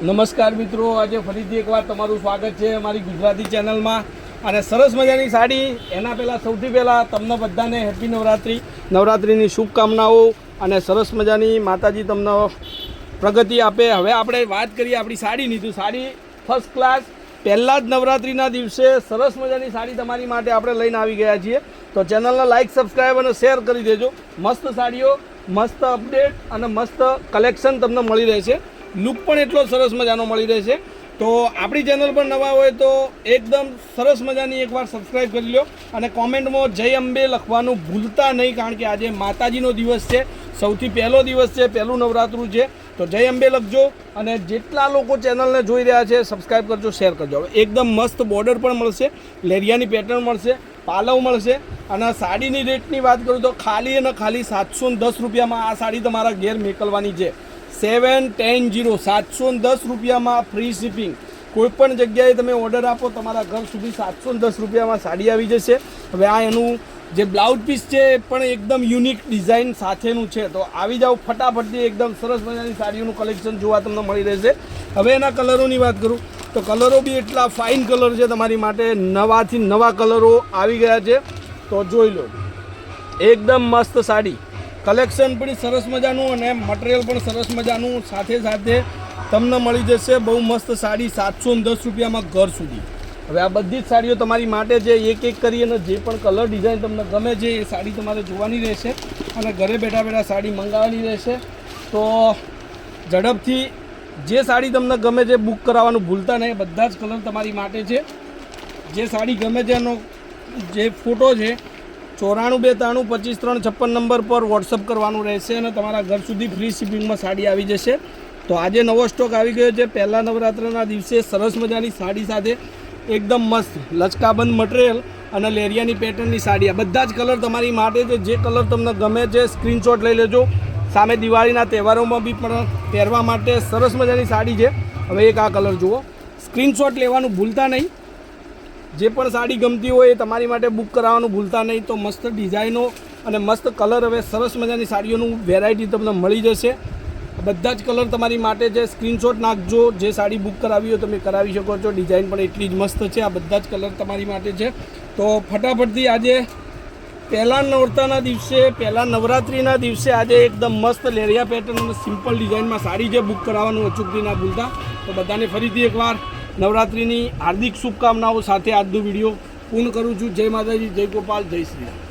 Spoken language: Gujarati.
નમસ્કાર મિત્રો, આજે ફરીથી એકવાર તમારું સ્વાગત છે અમારી ગુજરાતી ચેનલમાં. અને સરસ મજાની સાડી, એના પહેલાં સૌથી પહેલાં તમને બધાને હેપી નવરાત્રિની શુભકામનાઓ અને સરસ મજાની માતાજી તમને પ્રગતિ આપે. હવે આપણે વાત કરીએ આપણી સાડીની. તો સાડી ફર્સ્ટ ક્લાસ, પહેલાં જ નવરાત્રિના દિવસે સરસ મજાની સાડી તમારી માટે આપણે લઈને આવી ગયા છીએ. તો ચેનલને લાઇક, સબસ્ક્રાઈબ અને શેર કરી દેજો. મસ્ત સાડીઓ, મસ્ત અપડેટ અને મસ્ત કલેક્શન તમને મળી રહેશે. લુક પણ એટલો સરસ મજાનો મળી રહેશે. તો આપણી ચેનલ પર નવા હોય તો એકદમ સરસ મજાની એકવાર સબસ્ક્રાઈબ કરી લો અને કોમેન્ટમાં જય અંબે લખવાનું ભૂલતા નહીં, કારણ કે આજે માતાજીનો દિવસ છે, સૌથી પહેલો દિવસ છે, પહેલું નવરાત્રું છે. તો જય અંબે લખજો અને જેટલા લોકો ચેનલને જોઈ રહ્યા છે સબસ્ક્રાઈબ કરજો, શેર કરજો. એકદમ મસ્ત બોર્ડર પણ મળશે, લેરિયાની પેટર્ન મળશે, પાલવ મળશે. અને સાડીની રેટની વાત કરું તો ખાલી અને ખાલી 710 રૂપિયામાં આ સાડી તમારા ઘેર મોકલવાની છે. 710 710 રૂપિયામાં ફ્રી શિપિંગ. કોઈપણ જગ્યાએ તમે ઓર્ડર આપો તમારા ઘર સુધી 710 રૂપિયામાં સાડી આવી જશે. હવે આ એનું જે બ્લાઉઝ પીસ છે એ પણ એકદમ યુનિક ડિઝાઇન સાથેનું છે. તો આવી જાઓ ફટાફટથી, એકદમ સરસ મજાની સાડીઓનું કલેક્શન જોવા તમને મળી રહેશે. હવે એના કલરોની વાત કરું તો કલરો બી એટલા ફાઇન કલર છે તમારી માટે. નવાથી નવા કલરો આવી ગયા છે, તો જોઈ લો. એકદમ મસ્ત સાડી, કલેક્શન પણ સરસ મજાનું અને મટીરિયલ પણ સરસ મજાનું. સાથે સાથે તમને મળી જશે બહુ મસ્ત સાડી 710 રૂપિયામાં ઘર સુધી. હવે આ બધી જ સાડીઓ તમારી માટે છે. એક એક કરી અને જે પણ કલર ડિઝાઇન તમને ગમે છે એ સાડી તમારે જોવાની રહેશે અને ઘરે બેઠા બેઠા સાડી મંગાવવાની રહેશે. તો ઝડપથી જે સાડી તમને ગમે છે બુક કરાવવાનું ભૂલતા નહીં. બધા જ કલર તમારી માટે છે. જે સાડી ગમે છે એનો જે ફોટો છે 9423255356 નંબર પર વોટ્સઅપ કરવાનું રહેશે અને તમારા ઘર સુધી ફ્રી શિપિંગમાં સાડી આવી જશે. તો આજે નવો સ્ટોક આવી ગયો છે. પહેલા નવરાત્રના દિવસે સરસ મજાની સાડી સાથે એકદમ મસ્ત લચકાબંધ મટીરિયલ અને લેરિયાની પેટર્નની સાડી. આ બધા જ કલર તમારી માટે છે. જે કલર તમને ગમે છે સ્ક્રીનશોટ લઈ લેજો. સામે દિવાળીના તહેવારોમાં બી પણ પહેરવા માટે સરસ મજાની સાડી છે. હવે એક આ કલર જુઓ, સ્ક્રીનશોટ લેવાનું ભૂલતા નહીં. જે પણ સાડી ગમતી હોય એ તમારી માટે બુક કરાવવાનું ભૂલતા નહીં. તો મસ્ત ડિઝાઇનો અને મસ્ત કલર, હવે સરસ મજાની સાડીઓનું વેરાયટી તમને મળી જશે. બધા જ કલર તમારી માટે છે. સ્ક્રીનશોટ નાખજો. જે સાડી બુક કરાવી હોય તમે કરાવી શકો છો. ડિઝાઇન પણ એટલી જ મસ્ત છે. આ બધા જ કલર તમારી માટે છે. તો ફટાફટથી આજે પહેલા નોરતાના દિવસે, પહેલા નવરાત્રિના દિવસે આજે એકદમ મસ્ત લેરિયા પેટર્ન અને સિમ્પલ ડિઝાઇનમાં સાડી છે. બુક કરાવવાનું અચૂકથી ના ભૂલતા. તો બધાને ફરીથી એકવાર નવરાત્રિની હાર્દિક શુભકામનાઓ સાથે આજનો વિડીયો પૂર્ણ કરું છું. જય માતાજી, જય ગોપાલ, જય શ્રી રામ.